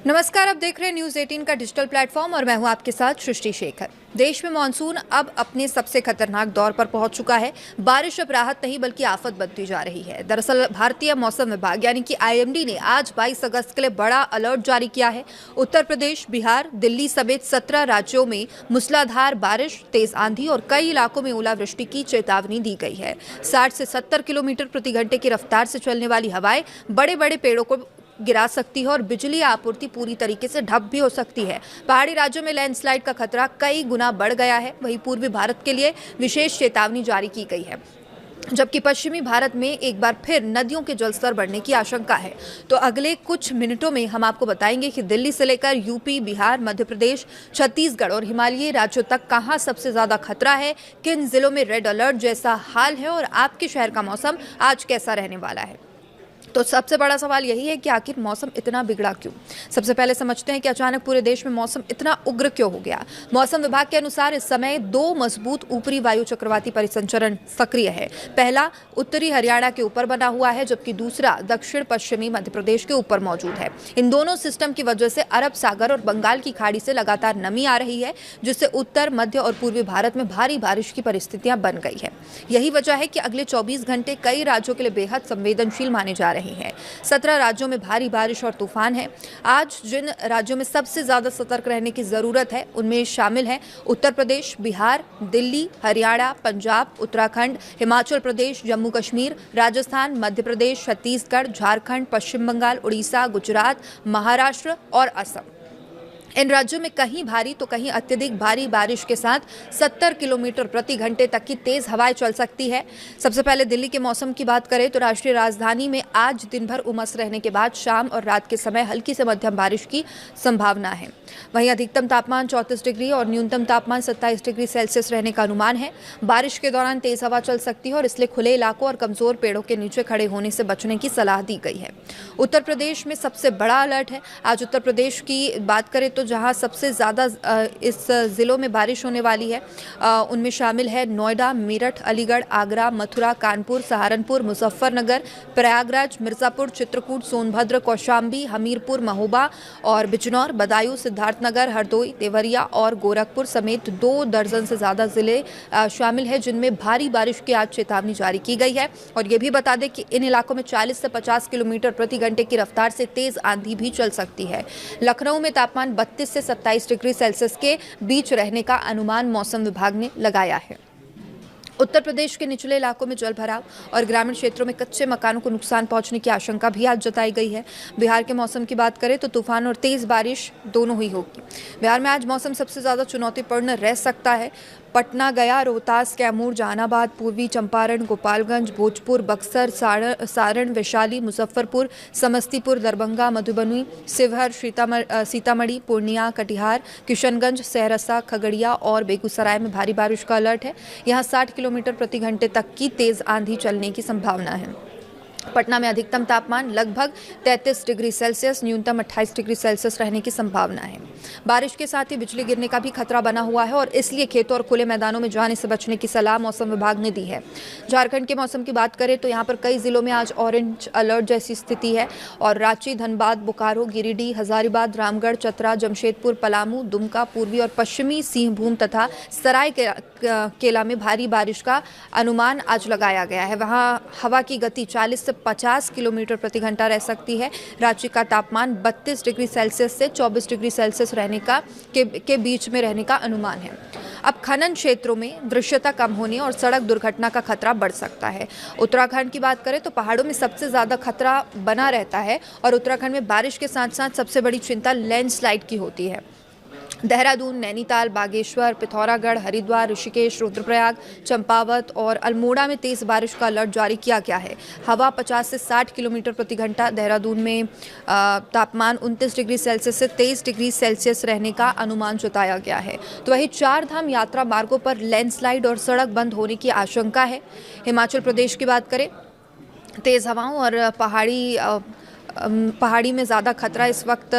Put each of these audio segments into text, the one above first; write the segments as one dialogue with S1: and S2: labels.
S1: नमस्कार, आप देख रहे हैं न्यूज़ 18 का डिजिटल प्लेटफॉर्म और मैं हूं आपके साथ सृष्टि शेखर। देश में मानसून अब अपने सबसे खतरनाक दौर पर पहुंच चुका है। बारिश अब राहत नहीं बल्कि आफत बनती जा रही है। दरअसल भारतीय मौसम विभाग यानी कि आईएमडी ने आज 22 अगस्त के लिए बड़ा अलर्ट जारी किया है। उत्तर प्रदेश, बिहार, दिल्ली समेत 17 राज्यों में मूसलाधार बारिश, तेज आंधी और कई इलाकों में ओलावृष्टि की चेतावनी दी गई है। 60 से 70 किलोमीटर प्रति घंटे की रफ्तार से चलने वाली हवाएं बड़े बड़े पेड़ों को गिरा सकती है और बिजली आपूर्ति पूरी तरीके से ठप भी हो सकती है। पहाड़ी राज्यों में लैंडस्लाइड का खतरा कई गुना बढ़ गया है। वहीं पूर्वी भारत के लिए विशेष चेतावनी जारी की गई है, जबकि पश्चिमी भारत में एक बार फिर नदियों के जलस्तर बढ़ने की आशंका है। तो अगले कुछ मिनटों में हम आपको बताएंगे कि दिल्ली से लेकर यूपी, बिहार, मध्य प्रदेश, छत्तीसगढ़ और हिमालयी राज्यों तक कहां सबसे ज्यादा खतरा है, किन जिलों में रेड अलर्ट जैसा हाल है और आपके शहर का मौसम आज कैसा रहने वाला है। तो सबसे बड़ा सवाल यही है कि आखिर मौसम इतना बिगड़ा क्यों। सबसे पहले समझते हैं कि अचानक पूरे देश में मौसम इतना उग्र क्यों हो गया। मौसम विभाग के अनुसार इस समय दो मजबूत ऊपरी वायु चक्रवाती परिसंचरण सक्रिय है। पहला उत्तरी हरियाणा के ऊपर बना हुआ है, जबकि दूसरा दक्षिण पश्चिमी मध्य प्रदेश के ऊपर मौजूद है। इन दोनों सिस्टम की वजह से अरब सागर और बंगाल की खाड़ी से लगातार नमी आ रही है, जिससे उत्तर, मध्य और पूर्वी भारत में भारी बारिश की परिस्थितियां बन गई है। यही वजह है कि अगले 24 घंटे कई राज्यों के लिए बेहद संवेदनशील माने जा रहे हैं। 17 राज्यों में भारी बारिश और तूफान है। आज जिन राज्यों में सबसे ज्यादा सतर्क रहने की जरूरत है उनमें शामिल हैं उत्तर प्रदेश, बिहार, दिल्ली, हरियाणा, पंजाब, उत्तराखंड, हिमाचल प्रदेश, जम्मू कश्मीर, राजस्थान, मध्य प्रदेश, छत्तीसगढ़, झारखंड, पश्चिम बंगाल, उड़ीसा, गुजरात, महाराष्ट्र और असम। इन राज्यों में कहीं भारी तो कहीं अत्यधिक भारी बारिश के साथ 70 किलोमीटर प्रति घंटे तक की तेज हवाएं चल सकती है। सबसे पहले दिल्ली के मौसम की बात करें तो राष्ट्रीय राजधानी में आज दिन भर उमस रहने के बाद शाम और रात के समय हल्की से मध्यम बारिश की संभावना है। वहीं अधिकतम तापमान 34 डिग्री और न्यूनतम तापमान 27 डिग्री सेल्सियस रहने का अनुमान है। बारिश के दौरान तेज हवा चल सकती है और इसलिए खुले इलाकों और कमजोर पेड़ों के नीचे खड़े होने से बचने की सलाह दी गई है। उत्तर प्रदेश में सबसे बड़ा अलर्ट है। आज उत्तर प्रदेश की बात करें तो जहां सबसे ज़्यादा इस ज़िलों में बारिश होने वाली है उनमें शामिल है नोएडा, मेरठ, अलीगढ़, आगरा, मथुरा, कानपुर, सहारनपुर, मुजफ्फरनगर, प्रयागराज, मिर्ज़ापुर, चित्रकूट, सोनभद्र, कौशाम्बी, हमीरपुर, महोबा और बिजनौर, बदायूं, सिद्धार्थनगर, हरदोई, देवरिया और गोरखपुर समेत 2 दर्जन से ज़्यादा ज़िले शामिल हैं जिनमें भारी बारिश की आज चेतावनी जारी की गई है। और ये भी बता दें कि इन इलाकों में 40 से 50 किलोमीटर प्रति घंटे की रफ्तार से तेज आंधी भी चल सकती है। लखनऊ में तापमान 32 से 27 डिग्री सेल्सियस के बीच रहने का अनुमान मौसम विभाग ने लगाया है। उत्तर प्रदेश के निचले इलाकों में जल भराव और ग्रामीण क्षेत्रों में कच्चे मकानों को नुकसान पहुंचने की आशंका भी आज जताई गई है। बिहार के मौसम की बात करें तो तूफान और तेज बारिश दोनों ही होगी। बिहार में आज मौसम सबसे ज़्यादा चुनौतीपूर्ण रह सकता है। पटना, गया, रोहतास, कैमूर, जहानाबाद, पूर्वी चंपारण, गोपालगंज, भोजपुर, बक्सर, सारण, वैशाली, मुजफ्फरपुर, समस्तीपुर, दरभंगा, मधुबनी, शिवहर, सीतामढ़ी, पूर्णिया, कटिहार, किशनगंज, सहरसा, खगड़िया और बेगूसराय में भारी बारिश का अलर्ट है। यहाँ 60 किलोमीटर प्रति घंटे तक की तेज आंधी चलने की संभावना है। पटना में अधिकतम तापमान लगभग 33 डिग्री सेल्सियस, न्यूनतम 28 डिग्री सेल्सियस रहने की संभावना है। बारिश के साथ ही बिजली गिरने का भी खतरा बना हुआ है और इसलिए खेतों और खुले मैदानों में जाने से बचने की सलाह मौसम विभाग ने दी है। झारखंड के मौसम की बात करें तो यहाँ पर कई जिलों में आज ऑरेंज अलर्ट जैसी स्थिति है और रांची, धनबाद, बोकारो, गिरिडीह, हजारीबाग, रामगढ़, चतरा, जमशेदपुर, पलामू, दुमका, पूर्वी और पश्चिमी सिंहभूम तथा सरायकेला में भारी बारिश का अनुमान आज लगाया गया है। वहाँ हवा की गति 40 से 50 किलोमीटर प्रति घंटा रह सकती है। रांची का तापमान 32 डिग्री सेल्सियस से 24 डिग्री सेल्सियस रहने के बीच में रहने का अनुमान है। अब खनन क्षेत्रों में दृश्यता कम होने और सड़क दुर्घटना का खतरा बढ़ सकता है। उत्तराखंड की बात करें तो पहाड़ों में सबसे ज़्यादा खतरा बना रहता है और उत्तराखंड में बारिश के साथ साथ सबसे बड़ी चिंता लैंडस्लाइड की होती है। देहरादून, नैनीताल, बागेश्वर, पिथौरागढ़, हरिद्वार, ऋषिकेश, रुद्रप्रयाग, चंपावत और अल्मोड़ा में तेज बारिश का अलर्ट जारी किया गया है। हवा 50 से 60 किलोमीटर प्रति घंटा। देहरादून में तापमान 29 डिग्री सेल्सियस से 23 डिग्री सेल्सियस रहने का अनुमान जताया गया है। तो वहीं 4 धाम यात्रा मार्गों पर लैंडस्लाइड और सड़क बंद होने की आशंका है। हिमाचल प्रदेश की बात करें, तेज हवाओं और पहाड़ी में ज़्यादा खतरा इस वक्त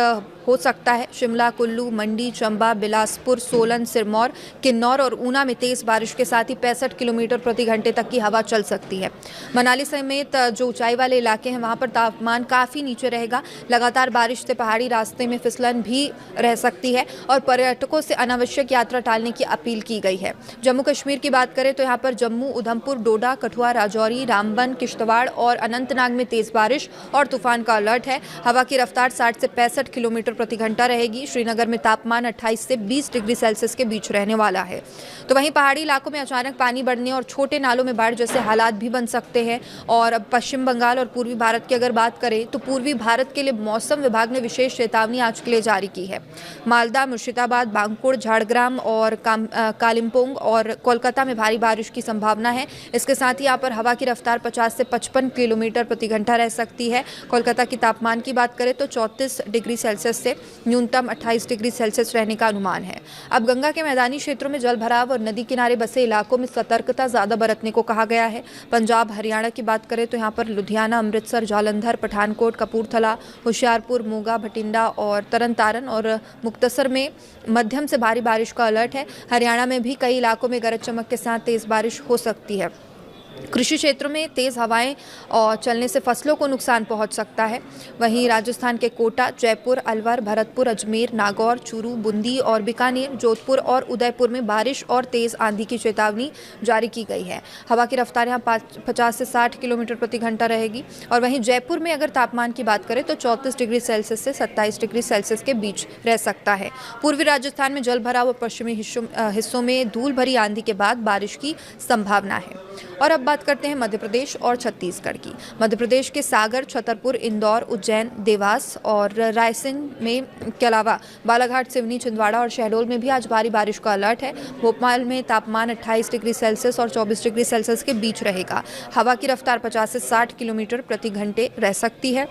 S1: हो सकता है। शिमला, कुल्लू, मंडी, चंबा, बिलासपुर, सोलन, सिरमौर, किन्नौर और ऊना में तेज बारिश के साथ ही 65 किलोमीटर प्रति घंटे तक की हवा चल सकती है। मनाली समेत जो ऊंचाई वाले इलाके हैं वहां पर तापमान काफ़ी नीचे रहेगा। लगातार बारिश से पहाड़ी रास्ते में फिसलन भी रह सकती है और पर्यटकों से अनावश्यक यात्रा टालने की अपील की गई है। जम्मू कश्मीर की बात करें तो यहाँ पर जम्मू, उधमपुर, डोडा, कठुआ, राजौरी, रामबन, किश्तवाड़ और अनंतनाग में तेज बारिश और तूफान का अलर्ट है। हवा की रफ्तार 60 से 65 किलोमीटर प्रति घंटा रहेगी। श्रीनगर में तापमान 28 से 20 डिग्री सेल्सियस के बीच रहने वाला है। तो वहीं पहाड़ी इलाकों में अचानक पानी बढ़ने और छोटे नालों में बाढ़ जैसे हालात भी बन सकते हैं। और अब पश्चिम बंगाल और पूर्वी भारत की अगर बात करें तो पूर्वी भारत के लिए मौसम विभाग ने विशेष चेतावनी आज के लिए जारी की है। मालदा, मुर्शिदाबाद, बांकुड़, झारग्राम और कालिम्पोंग और कोलकाता में भारी बारिश की संभावना है। इसके साथ ही यहाँ पर हवा की रफ्तार 50 से 55 किलोमीटर प्रति घंटा रह सकती है। कोलकाता की तापमान की बात करें तो 34 डिग्री सेल्सियस से न्यूनतम 28 डिग्री सेल्सियस रहने का अनुमान है। अब गंगा के मैदानी क्षेत्रों में जल भराव और नदी किनारे बसे इलाकों में सतर्कता ज़्यादा बरतने को कहा गया है। पंजाब, हरियाणा की बात करें तो यहाँ पर लुधियाना, अमृतसर, जालंधर, पठानकोट, कपूरथला, होशियारपुर, मोगा, भटिंडा और तरन और मुक्तसर में मध्यम से भारी बारिश का अलर्ट है। हरियाणा में भी कई इलाकों में गरज चमक के साथ तेज बारिश हो सकती है। कृषि क्षेत्रों में तेज़ हवाएं और चलने से फसलों को नुकसान पहुंच सकता है। वहीं राजस्थान के कोटा, जयपुर, अलवर, भरतपुर, अजमेर, नागौर, चूरू, बूंदी और बीकानेर, जोधपुर और उदयपुर में बारिश और तेज़ आंधी की चेतावनी जारी की गई है। हवा की रफ्तार यहाँ 50 से 60 किलोमीटर प्रति घंटा रहेगी। और वहीं जयपुर में अगर तापमान की बात करें तो 34 डिग्री सेल्सियस से 27 डिग्री सेल्सियस के बीच रह सकता है। पूर्वी राजस्थान में जल भराव और पश्चिमी हिस्सों में धूल भरी आंधी के बाद बारिश की संभावना है। और अब बात करते हैं मध्य प्रदेश और छत्तीसगढ़ की। मध्य प्रदेश के सागर, छतरपुर, इंदौर, उज्जैन, देवास और रायसेन में के अलावा बालाघाट, सिवनी, छिंदवाड़ा और शहडोल में भी आज भारी बारिश का अलर्ट है। भोपाल में तापमान 28 डिग्री सेल्सियस और 24 डिग्री सेल्सियस के बीच रहेगा। हवा की रफ्तार 50 से 60 किलोमीटर प्रति घंटे रह सकती है।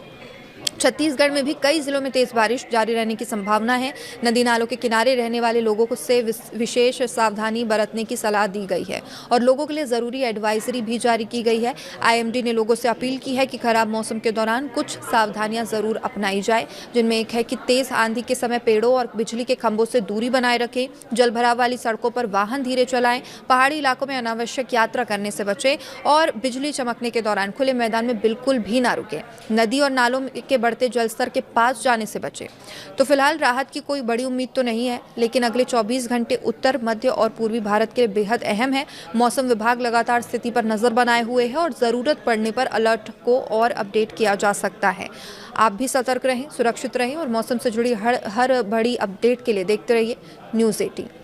S1: छत्तीसगढ़ में भी कई जिलों में तेज बारिश जारी रहने की संभावना है। नदी नालों के किनारे रहने वाले लोगों को से विशेष सावधानी बरतने की सलाह दी गई है और लोगों के लिए ज़रूरी एडवाइजरी भी जारी की गई है। आईएमडी ने लोगों से अपील की है कि खराब मौसम के दौरान कुछ सावधानियां ज़रूर अपनाई जाए, जिनमें एक है कि तेज़ आंधी के समय पेड़ों और बिजली के खंभों से दूरी बनाए रखें, जलभराव वाली सड़कों पर वाहन धीरे चलाएं, पहाड़ी इलाकों में अनावश्यक यात्रा करने से बचें और बिजली चमकने के दौरान खुले मैदान में बिल्कुल भी ना रुकें। नदी और नालों के बढ़ते जलस्तर के पास जाने से बचें। तो फिलहाल राहत की कोई बड़ी उम्मीद तो नहीं है, लेकिन अगले 24 घंटे उत्तर, मध्य और पूर्वी भारत के लिए बेहद अहम है। मौसम विभाग लगातार स्थिति पर नजर बनाए हुए है और ज़रूरत पड़ने पर अलर्ट को और अपडेट किया जा सकता है। आप भी सतर्क रहें, सुरक्षित रहें और मौसम से जुड़ी हर बड़ी अपडेट के लिए देखते रहिए न्यूज़ 18।